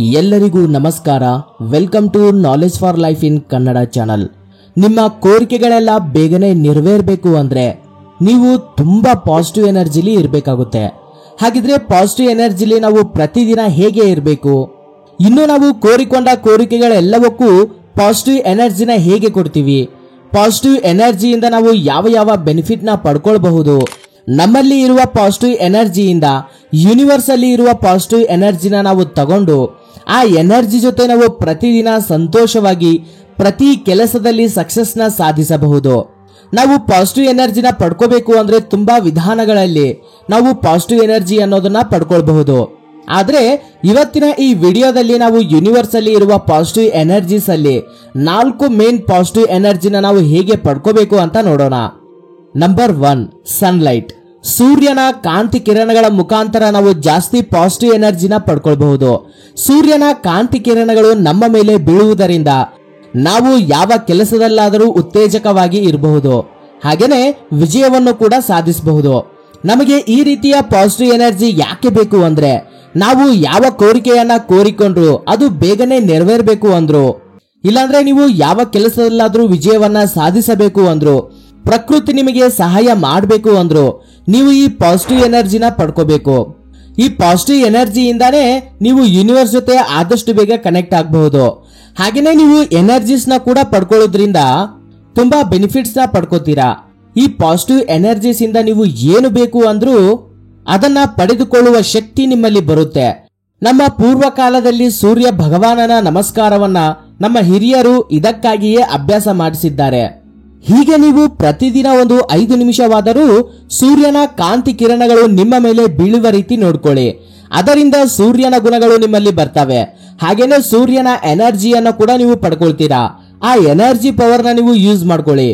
ಎಲ್ಲರಿಗೂ ನಮಸ್ಕಾರ. Welcome to knowledge for life in Kannada channel. ನಿಮ್ಮ ಕೋರಿಕೆಗಳೆಲ್ಲ ಬೇಗನೆ ನೆರವೇರಬೇಕು ಅಂದ್ರೆ ನೀವು ತುಂಬಾ ಪಾಸಿಟಿವ್ ಎನರ್ಜಿಲಿ ಇರಬೇಕಾಗುತ್ತೆ. ಹಾಗಿದ್ರೆ ಪಾಸಿಟಿವ್ ಎನರ್ಜಿಲಿ ನಾವು ಪ್ರತಿದಿನ ಹೇಗೆ ಇರಬೇಕು, ಇನ್ನು ನಾವು ಕೋರಿಕೊಂಡ ಕೋರಿಕೆಗಳೆಲ್ಲವಕ್ಕೂ ಪಾಸಿಟಿವ್ ಎನರ್ಜಿನ ಹೇಗೆ ಕೊಡ್ತೀವಿ, ಪಾಸಿಟಿವ್ ಎನರ್ಜಿಯಿಂದ ನಾವು ಯಾವ ಯಾವ ಬೆನಿಫಿಟ್ ನ ಪಡ್ಕೊಳ್ಬಹುದು, ನಮ್ಮಲ್ಲಿ ಇರುವ ಪಾಸಿಟಿವ್ ಎನರ್ಜಿಯಿಂದ ಯೂನಿವರ್ಸ್ ಅಲ್ಲಿ ಇರುವ ಪಾಸಿಟಿವ್ ಎನರ್ಜಿನ ನಾವು ತಗೊಂಡು ಆ ಎನರ್ಜಿ ಜೊತೆ ನಾವು ಪ್ರತಿದಿನ ಸಂತೋಷವಾಗಿ ಪ್ರತಿ ಕೆಲಸದಲ್ಲಿ ಸಕ್ಸಸ್ ನ ಸಾಧಿಸಬಹುದು. ನಾವು ಪಾಸಿಟಿವ್ ಎನರ್ಜಿನ ಪಡ್ಕೋಬೇಕು ಅಂದ್ರೆ ತುಂಬಾ ವಿಧಾನಗಳಲ್ಲಿ ನಾವು ಪಾಸಿಟಿವ್ ಎನರ್ಜಿ ಅನ್ನೋದನ್ನ ಪಡ್ಕೊಳ್ಬಹುದು. ಆದ್ರೆ ಇವತ್ತಿನ ಈ ವಿಡಿಯೋದಲ್ಲಿ ನಾವು ಯೂನಿವರ್ಸ್ ಅಲ್ಲಿ ಇರುವ ಪಾಸಿಟಿವ್ ಎನರ್ಜೀಸ್ ಅಲ್ಲಿ 4 ಮೇನ್ ಪಾಸಿಟಿವ್ ಎನರ್ಜಿನ ನಾವು ಹೇಗೆ ಪಡ್ಕೋಬೇಕು ಅಂತ ನೋಡೋಣ. Number 1, sunlight. ಸೂರ್ಯನ ಕಾಂತಿ ಕಿರಣಗಳ ಮುಖಾಂತರ ನಾವು ಜಾಸ್ತಿ ಪಾಸಿಟಿವ್ ಎನರ್ಜಿನ ಪಡ್ಕೊಳ್ಬಹುದು. ಸೂರ್ಯನ ಕಾಂತಿ ಕಿರಣಗಳು ನಮ್ಮ ಮೇಲೆ ಬೀಳುವುದರಿಂದ ನಾವು ಯಾವ ಕೆಲಸದಲ್ಲಾದರೂ ಉತ್ತೇಜಕವಾಗಿ ಇರಬಹುದು, ಹಾಗೇನೆ ವಿಜಯವನ್ನು ಕೂಡ ಸಾಧಿಸಬಹುದು. ನಮಗೆ ಈ ರೀತಿಯ ಪಾಸಿಟಿವ್ ಎನರ್ಜಿ ಯಾಕೆ ಬೇಕು ಅಂದ್ರೆ ನಾವು ಯಾವ ಕೋರಿಕೆಯನ್ನ ಕೋರಿಕೊಂಡ್ರು ಅದು ಬೇಗನೆ ನೆರವೇರಬೇಕು ಅಂದ್ರು, ಇಲ್ಲಾಂದ್ರೆ ನೀವು ಯಾವ ಕೆಲಸದಲ್ಲಾದ್ರೂ ವಿಜಯವನ್ನ ಸಾಧಿಸಬೇಕು ಅಂದ್ರು, ಪ್ರಕೃತಿ ನಿಮಗೆ ಸಹಾಯ ಮಾಡಬೇಕು ಅಂದ್ರು ನೀವು ಈ ಪಾಸಿಟಿವ್ ಎನರ್ಜಿನ ಪಡ್ಕೋಬೇಕು. ಈ ಪಾಸಿಟಿವ್ ಎನರ್ಜಿಯಿಂದಾನೇ ನೀವು ಯೂನಿವರ್ಸ್ ಜೊತೆ ಆದಷ್ಟು ಬೇಗ ಕನೆಕ್ಟ್ ಆಗಬಹುದು. ಹಾಗೇನೆ ನೀವು ಎನರ್ಜೀಸ್ ನ ಕೂಡ ಪಡ್ಕೊಳ್ಳೋದ್ರಿಂದ ತುಂಬಾ ಬೆನಿಫಿಟ್ಸ್ ನ ಪಡ್ಕೋತೀರಾ. ಈ ಪಾಸಿಟಿವ್ ಎನರ್ಜೀಸ್ ಇಂದ ನೀವು ಏನು ಬೇಕು ಅಂದ್ರೂ ಅದನ್ನ ಪಡೆದುಕೊಳ್ಳುವ ಶಕ್ತಿ ನಿಮ್ಮಲ್ಲಿ ಬರುತ್ತೆ. ನಮ್ಮ ಪೂರ್ವ ಕಾಲದಲ್ಲಿ ಸೂರ್ಯ ಭಗವಾನನ ನಮಸ್ಕಾರವನ್ನ ನಮ್ಮ ಹಿರಿಯರು ಇದಕ್ಕಾಗಿಯೇ ಅಭ್ಯಾಸ ಮಾಡಿಸಿದ್ದಾರೆ. ಹೀಗೆ ನೀವು ಪ್ರತಿದಿನ ಒಂದು 5 ನಿಮಿಷವಾದರೂ ಸೂರ್ಯನ ಕಾಂತಿ ಕಿರಣಗಳು ನಿಮ್ಮ ಮೇಲೆ ಬೀಳುವ ರೀತಿ ನೋಡ್ಕೊಳ್ಳಿ. ಅದರಿಂದ ಸೂರ್ಯನ ಗುಣಗಳು ನಿಮ್ಮಲ್ಲಿ ಬರ್ತವೆ. ಹಾಗೇನೆ ಸೂರ್ಯನ ಎನರ್ಜಿಯನ್ನು ಕೂಡ ನೀವು ಪಡ್ಕೊಳ್ತೀರಾ. ಆ ಎನರ್ಜಿ ಪವರ್ ನ ನೀವು ಯೂಸ್ ಮಾಡ್ಕೊಳ್ಳಿ.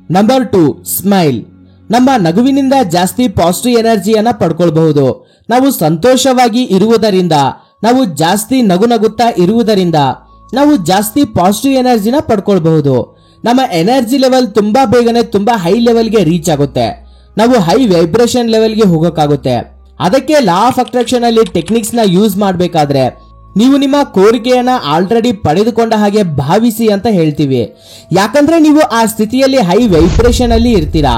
Number 2, smile. ನಮ್ಮ ನಗುವಿನಿಂದ ಜಾಸ್ತಿ ಪಾಸಿಟಿವ್ ಎನರ್ಜಿಯನ್ನ ಪಡ್ಕೊಳ್ಬಹುದು. ನಾವು ಸಂತೋಷವಾಗಿ ಇರುವುದರಿಂದ, ನಾವು ಜಾಸ್ತಿ ನಗುತ್ತಾ ಇರುವುದರಿಂದ ನಾವು ಜಾಸ್ತಿ ಪಾಸಿಟಿವ್ ಎನರ್ಜಿನ ಪಡ್ಕೊಳ್ಬಹುದು. ನಮ್ಮ ಎನರ್ಜಿ ಲೆವೆಲ್ ತುಂಬಾ ಬೇಗನೆ ತುಂಬಾ ಹೈ ಲೆವೆಲ್ಗೆ ರೀಚ್ ಆಗುತ್ತೆ. ನಾವು ಹೈ ವೈಬ್ರೇಷನ್ ಲೆವೆಲ್ಗೆ ಹೋಗಕ್ಕಾಗುತ್ತೆ. ಅದಕ್ಕೆ ಲಾ ಆಫ್ ಅಟ್ರಾಕ್ಷನ್ ಅಲ್ಲಿ ಟೆಕ್ನಿಕ್ಸ್ ನ ಯೂಸ್ ಮಾಡಬೇಕಾದ್ರೆ ನೀವು ನಿಮ್ಮ ಕೋರಿಕೆಯನ್ನ ಆಲ್ರೆಡಿ ಪಡೆದುಕೊಂಡ ಹಾಗೆ ಭಾವಿಸಿ ಅಂತ ಹೇಳ್ತೀವಿ. ಯಾಕಂದ್ರೆ ನೀವು ಆ ಸ್ಥಿತಿಯಲ್ಲಿ ಹೈ ವೈಬ್ರೇಷನ್ ಅಲ್ಲಿ ಇರ್ತೀರಾ.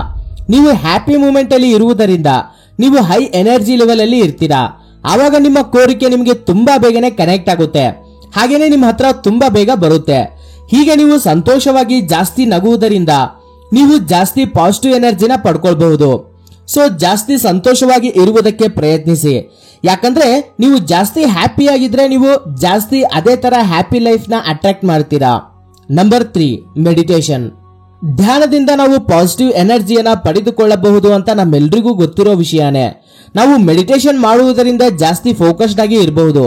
ನೀವು ಹ್ಯಾಪಿ ಮೂಮೆಂಟ್ ಅಲ್ಲಿ ಇರುವುದರಿಂದ ನೀವು ಹೈ ಎನರ್ಜಿ ಲೆವೆಲ್ ಅಲ್ಲಿ ಇರ್ತೀರಾ. ಆವಾಗ ನಿಮ್ಮ ಕೋರಿಕೆ ನಿಮಗೆ ತುಂಬಾ ಬೇಗನೆ ಕನೆಕ್ಟ್ ಆಗುತ್ತೆ, ಹಾಗೇನೆ ನಿಮ್ಮ ಹತ್ರ ತುಂಬಾ ಬೇಗ ಬರುತ್ತೆ. ಹೀಗೆ ನೀವು ಸಂತೋಷವಾಗಿ ಜಾಸ್ತಿ ನಗುವುದರಿಂದ ನೀವು ಜಾಸ್ತಿ ಪಾಸಿಟಿವ್ ಎನರ್ಜಿನ ಪಡ್ಕೊಳ್ಬಹುದು. ಸೊ ಜಾಸ್ತಿ ಸಂತೋಷವಾಗಿ ಇರುವುದಕ್ಕೆ ಪ್ರಯತ್ನಿಸಿ. ಯಾಕಂದ್ರೆ ನೀವು ಜಾಸ್ತಿ ಹ್ಯಾಪಿ ಆಗಿದ್ರೆ ನೀವು ಜಾಸ್ತಿ ಅದೇ ತರ ಹ್ಯಾಪಿ ಲೈಫ್ ನ ಅಟ್ರಾಕ್ಟ್ ಮಾಡ್ತೀರಾ. Number 3, meditation. ಧ್ಯಾನದಿಂದ ನಾವು ಪಾಸಿಟಿವ್ ಎನರ್ಜಿಯನ್ನ ಪಡೆದುಕೊಳ್ಳಬಹುದು ಅಂತ ನಮ್ಮೆಲ್ರಿಗೂ ಗೊತ್ತಿರೋ ವಿಷಯನೇ. ನಾವು ಮೆಡಿಟೇಷನ್ ಮಾಡುವುದರಿಂದ ಜಾಸ್ತಿ ಫೋಕಸ್ಡ್ ಆಗಿ ಇರಬಹುದು.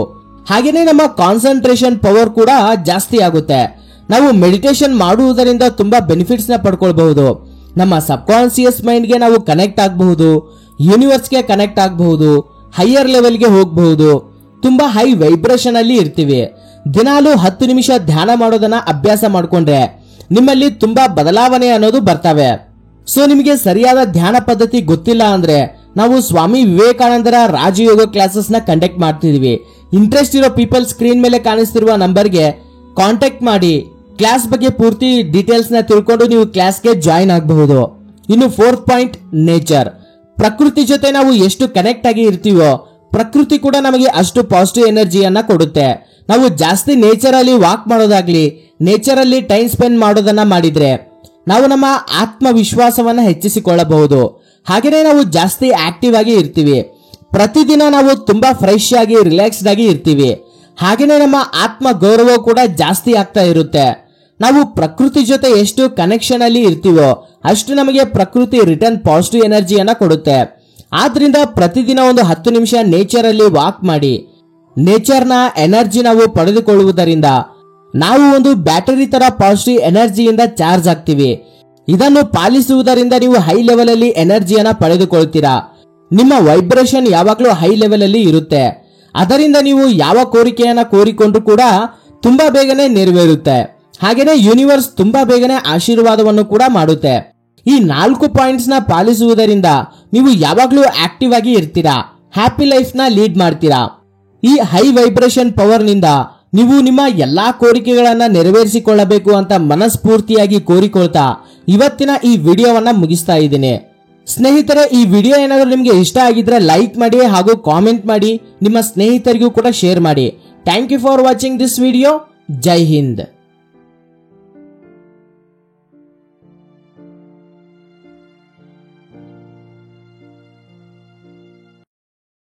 ಹಾಗೇನೆ ನಮ್ಮ ಕಾನ್ಸಂಟ್ರೇಷನ್ ಪವರ್ ಕೂಡ ಜಾಸ್ತಿ ಆಗುತ್ತೆ. ನಾವು ಮೆಡಿಟೇಷನ್ ಮಾಡುವುದರಿಂದ ತುಂಬಾ ಬೆನಿಫಿಟ್ಸ್ ನ ಪಡ್ಕೊಳ್ಬಹುದು. ನಮ್ಮ ಸಬ್ ಕಾನ್ಸಿಯಸ್ ಮೈಂಡ್ ಗೆ ನಾವು ಕನೆಕ್ಟ್ ಆಗಬಹುದು, ಯೂನಿವರ್ಸ್ ಗೆ ಕನೆಕ್ಟ್ ಆಗಬಹುದು, ಹೈಯರ್ ಲೆವೆಲ್ ಗೆ ಹೋಗಬಹುದು. ತುಂಬಾ ಹೈ ವೈಬ್ರೇಷನ್ ಅಲ್ಲಿ ಇರ್ತೀವಿ. ದಿನಾಲು 10 ನಿಮಿಷ ಧ್ಯಾನ ಮಾಡೋದನ್ನ ಅಭ್ಯಾಸ ಮಾಡ್ಕೊಂಡ್ರೆ ನಿಮ್ಮಲ್ಲಿ ತುಂಬಾ ಬದಲಾವಣೆ ಅನ್ನೋದು ಬರ್ತವೆ. ಸೊ ನಿಮಗೆ ಸರಿಯಾದ ಧ್ಯಾನ ಪದ್ಧತಿ ಗೊತ್ತಿಲ್ಲ ಅಂದ್ರೆ ನಾವು ಸ್ವಾಮಿ ವಿವೇಕಾನಂದರ ರಾಜಯೋಗ ಕ್ಲಾಸಸ್ ನ ಕಂಡಕ್ಟ್ ಮಾಡ್ತಿದೀವಿ. ಇಂಟ್ರೆಸ್ಟ್ ಇರೋ ಪೀಪಲ್ ಸ್ಕ್ರೀನ್ ಮೇಲೆ ಕಾಣಿಸ್ತಿರುವ ನಂಬರ್ಗೆ ಕಾಂಟ್ಯಾಕ್ಟ್ ಮಾಡಿ ಕ್ಲಾಸ್ ಬಗ್ಗೆ ಪೂರ್ತಿ ಡೀಟೇಲ್ಸ್ ನ ತಿಳ್ಕೊಂಡು ನೀವು ಕ್ಲಾಸ್ಗೆ ಜಾಯಿನ್ ಆಗಬಹುದು. ಇನ್ನು 4th ಪಾಯಿಂಟ್, ನೇಚರ್. ಪ್ರಕೃತಿ ಜೊತೆ ನಾವು ಎಷ್ಟು ಕನೆಕ್ಟ್ ಆಗಿ ಇರ್ತೀವೋ ಪ್ರಕೃತಿ ಕೂಡ ನಮಗೆ ಅಷ್ಟು ಪಾಸಿಟಿವ್ ಎನರ್ಜಿಯನ್ನ ಕೊಡುತ್ತೆ. ನಾವು ಜಾಸ್ತಿ ನೇಚರ್ ಅಲ್ಲಿ ವಾಕ್ ಮಾಡೋದಾಗ್ಲಿ, ನೇಚರ್ ಅಲ್ಲಿ ಟೈಮ್ ಸ್ಪೆಂಡ್ ಮಾಡೋದನ್ನ ಮಾಡಿದ್ರೆ ನಾವು ನಮ್ಮ ಆತ್ಮವಿಶ್ವಾಸವನ್ನ ಹೆಚ್ಚಿಸಿಕೊಳ್ಳಬಹುದು. ಹಾಗೇನೆ ನಾವು ಜಾಸ್ತಿ ಆಕ್ಟಿವ್ ಆಗಿ ಇರ್ತೀವಿ. ಪ್ರತಿದಿನ ನಾವು ತುಂಬಾ ಫ್ರೆಶ್ ಆಗಿ ರಿಲ್ಯಾಕ್ಸ್ಡ್ ಆಗಿ ಇರ್ತೀವಿ. ಹಾಗೇನೆ ನಮ್ಮ ಆತ್ಮ ಗೌರವ ಕೂಡ ಜಾಸ್ತಿ ಆಗ್ತಾ ಇರುತ್ತೆ. ನಾವು ಪ್ರಕೃತಿ ಜೊತೆ ಎಷ್ಟು ಕನೆಕ್ಷನ್ ಅಲ್ಲಿ ಇರ್ತೀವೋ ಅಷ್ಟು ನಮಗೆ ಪ್ರಕೃತಿ ರಿಟರ್ನ್ ಪಾಸಿಟಿವ್ ಎನರ್ಜಿಯನ್ನ ಕೊಡುತ್ತೆ. ಆದ್ರಿಂದ ಪ್ರತಿದಿನ ಒಂದು 10 ನಿಮಿಷ ನೇಚರ್ ಅಲ್ಲಿ ವಾಕ್ ಮಾಡಿ. ನೇಚರ್ ನ ಎನರ್ಜಿ ನಾವು ಪಡೆದುಕೊಳ್ಳುವುದರಿಂದ ನಾವು ಒಂದು ಬ್ಯಾಟರಿ ತರ ಪಾಸಿಟಿವ್ ಎನರ್ಜಿಯಿಂದ ಚಾರ್ಜ್ ಆಗ್ತೀವಿ. ಇದನ್ನು ಪಾಲಿಸುವುದರಿಂದ ನೀವು ಹೈ ಲೆವೆಲ್ ಅಲ್ಲಿ ಎನರ್ಜಿಯನ್ನ ಪಡೆದುಕೊಳ್ತೀರಾ. ನಿಮ್ಮ ವೈಬ್ರೇಷನ್ ಯಾವಾಗ್ಲೂ ಹೈ ಲೆವೆಲ್ ಅಲ್ಲಿ ಇರುತ್ತೆ. ಅದರಿಂದ ನೀವು ಯಾವ ಕೋರಿಕೆಯನ್ನ ಕೋರಿಕೊಂಡ್ರು ಕೂಡ ತುಂಬಾ ಬೇಗನೆ ನೆರವೇರುತ್ತೆ. ಹಾಗೇನೆ ಯೂನಿವರ್ಸ್ ತುಂಬಾ ಬೇಗನೆ ಆಶೀರ್ವಾದವನ್ನು ಕೂಡ ಮಾಡುತ್ತೆ. ಈ 4 ಪಾಯಿಂಟ್ಸ್ ನ ಪಾಲಿಸುವುದರಿಂದ ನೀವು ಯಾವಾಗ್ಲೂ ಆಕ್ಟಿವ್ ಆಗಿ ಇರ್ತೀರಾ, ಹ್ಯಾಪಿ ಲೈಫ್ ನ ಲೀಡ್ ಮಾಡ್ತೀರಾ. ಈ ಹೈ ವೈಬ್ರೇಷನ್ ಪವರ್ ನಿಂದ ನೀವು ನಿಮ್ಮ ಎಲ್ಲಾ ಕೋರಿಕೆಗಳನ್ನ ನೆರವೇರಿಸಿಕೊಳ್ಳಬೇಕು ಅಂತ ಮನಸ್ಫೂರ್ತಿಯಾಗಿ ಕೋರಿಕೊಳ್ತಾ ಇವತ್ತಿನ ಈ ವಿಡಿಯೋವನ್ನ ಮುಗಿಸ್ತಾ ಇದ್ದೀನಿ. ಸ್ನೇಹಿತರೆ, ಈ ವಿಡಿಯೋ ಏನಾದರೂ ನಿಮಗೆ ಇಷ್ಟ ಆಗಿದ್ರೆ ಲೈಕ್ ಮಾಡಿ ಹಾಗೂ ಕಾಮೆಂಟ್ ಮಾಡಿ, ನಿಮ್ಮ ಸ್ನೇಹಿತರಿಗೂ ಕೂಡ ಶೇರ್ ಮಾಡಿ. Thank you for watching this video. Jai Hind.